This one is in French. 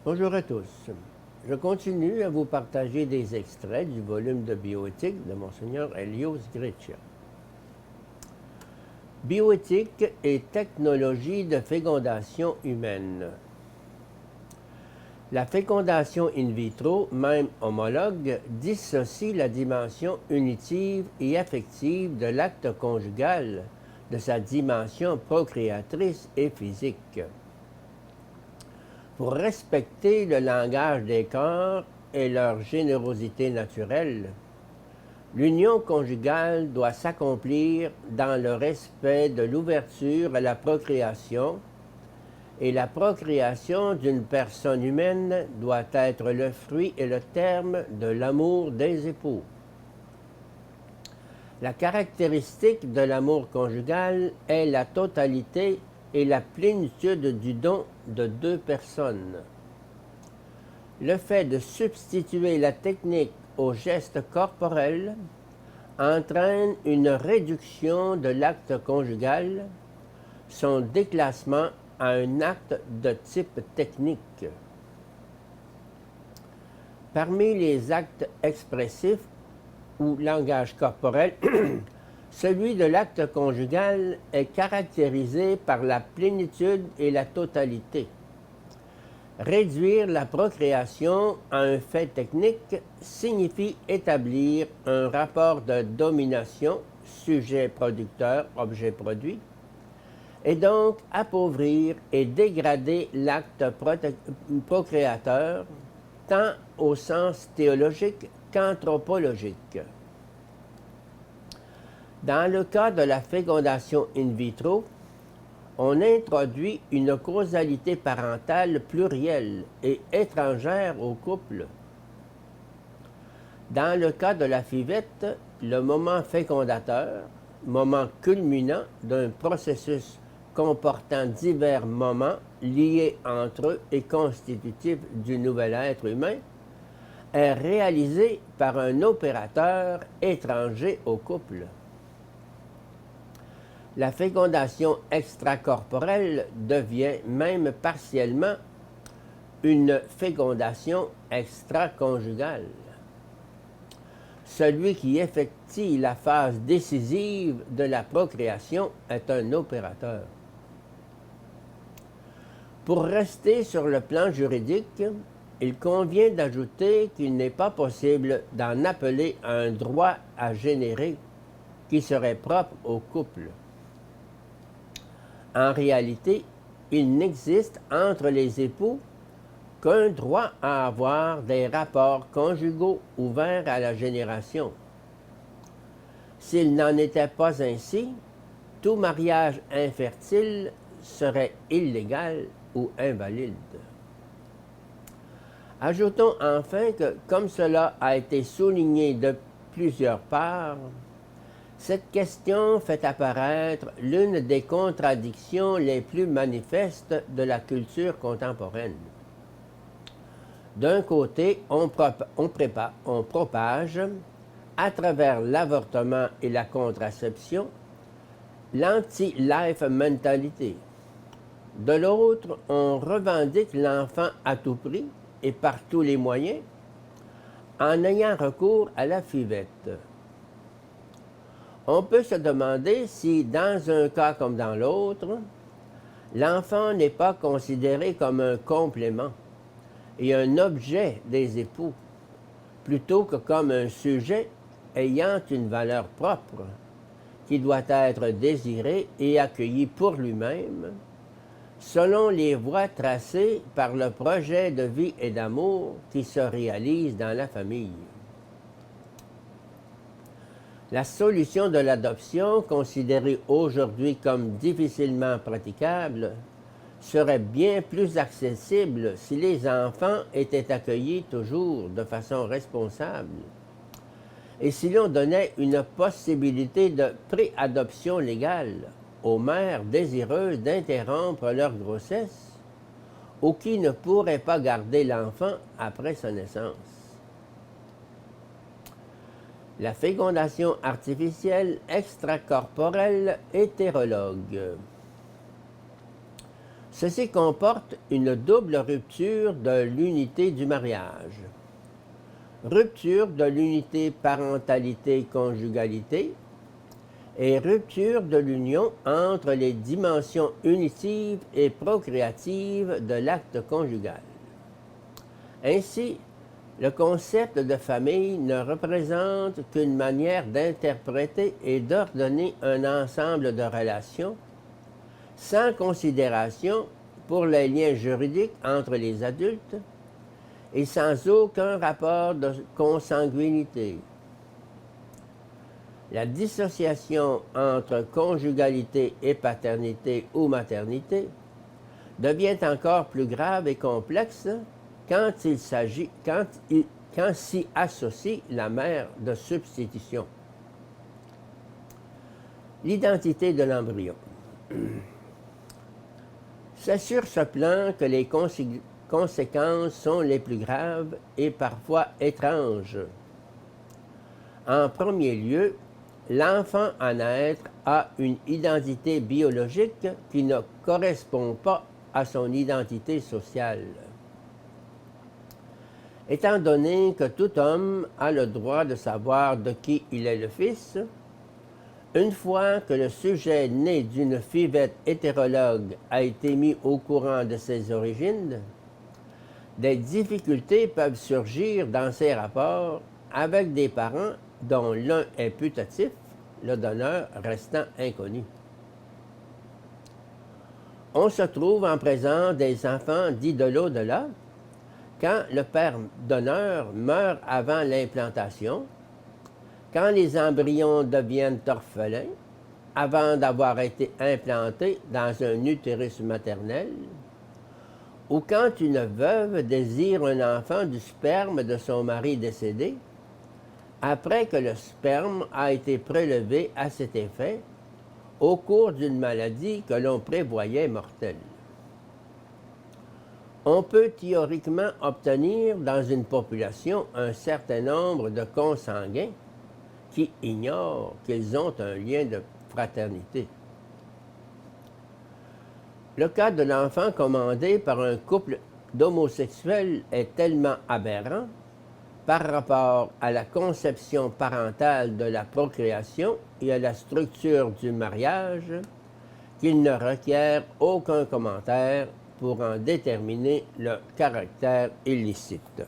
Bonjour à tous. Je continue à vous partager des extraits du volume de bioéthique de Monseigneur Helios Greccia. Bioéthique et technologie de fécondation humaine. La fécondation in vitro, même homologue, dissocie la dimension unitive et affective de l'acte conjugal de sa dimension procréatrice et physique. Pour respecter le langage des corps et leur générosité naturelle, l'union conjugale doit s'accomplir dans le respect de l'ouverture à la procréation, et la procréation d'une personne humaine doit être le fruit et le terme de l'amour des époux. La caractéristique de l'amour conjugal est la totalité et la plénitude du don de deux personnes. Le fait de substituer la technique au geste corporel entraîne une réduction de l'acte conjugal, son déclassement à un acte de type technique. Parmi les actes expressifs ou langage corporel, celui de l'acte conjugal est caractérisé par la plénitude et la totalité. Réduire la procréation à un fait technique signifie établir un rapport de domination, sujet-producteur, objet-produit, et donc appauvrir et dégrader l'acte procréateur, tant au sens théologique qu'anthropologique. Dans le cas de la fécondation in vitro, on introduit une causalité parentale plurielle et étrangère au couple. Dans le cas de la fivette, le moment fécondateur, moment culminant d'un processus comportant divers moments liés entre eux et constitutifs du nouvel être humain, est réalisé par un opérateur étranger au couple. La fécondation extracorporelle devient même partiellement une fécondation extraconjugale. Celui qui effectue la phase décisive de la procréation est un opérateur. Pour rester sur le plan juridique, il convient d'ajouter qu'il n'est pas possible d'en appeler à un droit à générer qui serait propre au couple. En réalité, il n'existe entre les époux qu'un droit à avoir des rapports conjugaux ouverts à la génération. S'il n'en était pas ainsi, tout mariage infertile serait illégal ou invalide. Ajoutons enfin que, comme cela a été souligné de plusieurs parts, cette question fait apparaître l'une des contradictions les plus manifestes de la culture contemporaine. D'un côté, on propage, à travers l'avortement et la contraception, l'anti-life mentalité. De l'autre, on revendique l'enfant à tout prix et par tous les moyens, en ayant recours à la fivette. On peut se demander si, dans un cas comme dans l'autre, l'enfant n'est pas considéré comme un complément et un objet des époux, plutôt que comme un sujet ayant une valeur propre, qui doit être désiré et accueilli pour lui-même, selon les voies tracées par le projet de vie et d'amour qui se réalise dans la famille. La solution de l'adoption, considérée aujourd'hui comme difficilement praticable, serait bien plus accessible si les enfants étaient accueillis toujours de façon responsable et si l'on donnait une possibilité de préadoption légale aux mères désireuses d'interrompre leur grossesse ou qui ne pourraient pas garder l'enfant après sa naissance. La fécondation artificielle extracorporelle hétérologue. Ceci comporte une double rupture de l'unité du mariage. Rupture de l'unité parentalité-conjugalité et rupture de l'union entre les dimensions unitives et procréatives de l'acte conjugal. Ainsi, le concept de famille ne représente qu'une manière d'interpréter et d'ordonner un ensemble de relations sans considération pour les liens juridiques entre les adultes et sans aucun rapport de consanguinité. La dissociation entre conjugalité et paternité ou maternité devient encore plus grave et complexe quand s'y associe la mère de substitution. L'identité de l'embryon. C'est sur ce plan que les conséquences sont les plus graves et parfois étranges. En premier lieu, l'enfant à naître a une identité biologique qui ne correspond pas à son identité sociale. Étant donné que tout homme a le droit de savoir de qui il est le fils, une fois que le sujet né d'une fivette hétérologue a été mis au courant de ses origines, des difficultés peuvent surgir dans ses rapports avec des parents dont l'un est putatif, le donneur restant inconnu. On se trouve en présence des enfants dits de l'au-delà quand le père donneur meurt avant l'implantation, quand les embryons deviennent orphelins, avant d'avoir été implantés dans un utérus maternel, ou quand une veuve désire un enfant du sperme de son mari décédé, après que le sperme a été prélevé à cet effet au cours d'une maladie que l'on prévoyait mortelle. On peut théoriquement obtenir dans une population un certain nombre de consanguins qui ignorent qu'ils ont un lien de fraternité. Le cas de l'enfant commandé par un couple d'homosexuels est tellement aberrant par rapport à la conception parentale de la procréation et à la structure du mariage qu'il ne requiert aucun commentaire pour en déterminer le caractère illicite.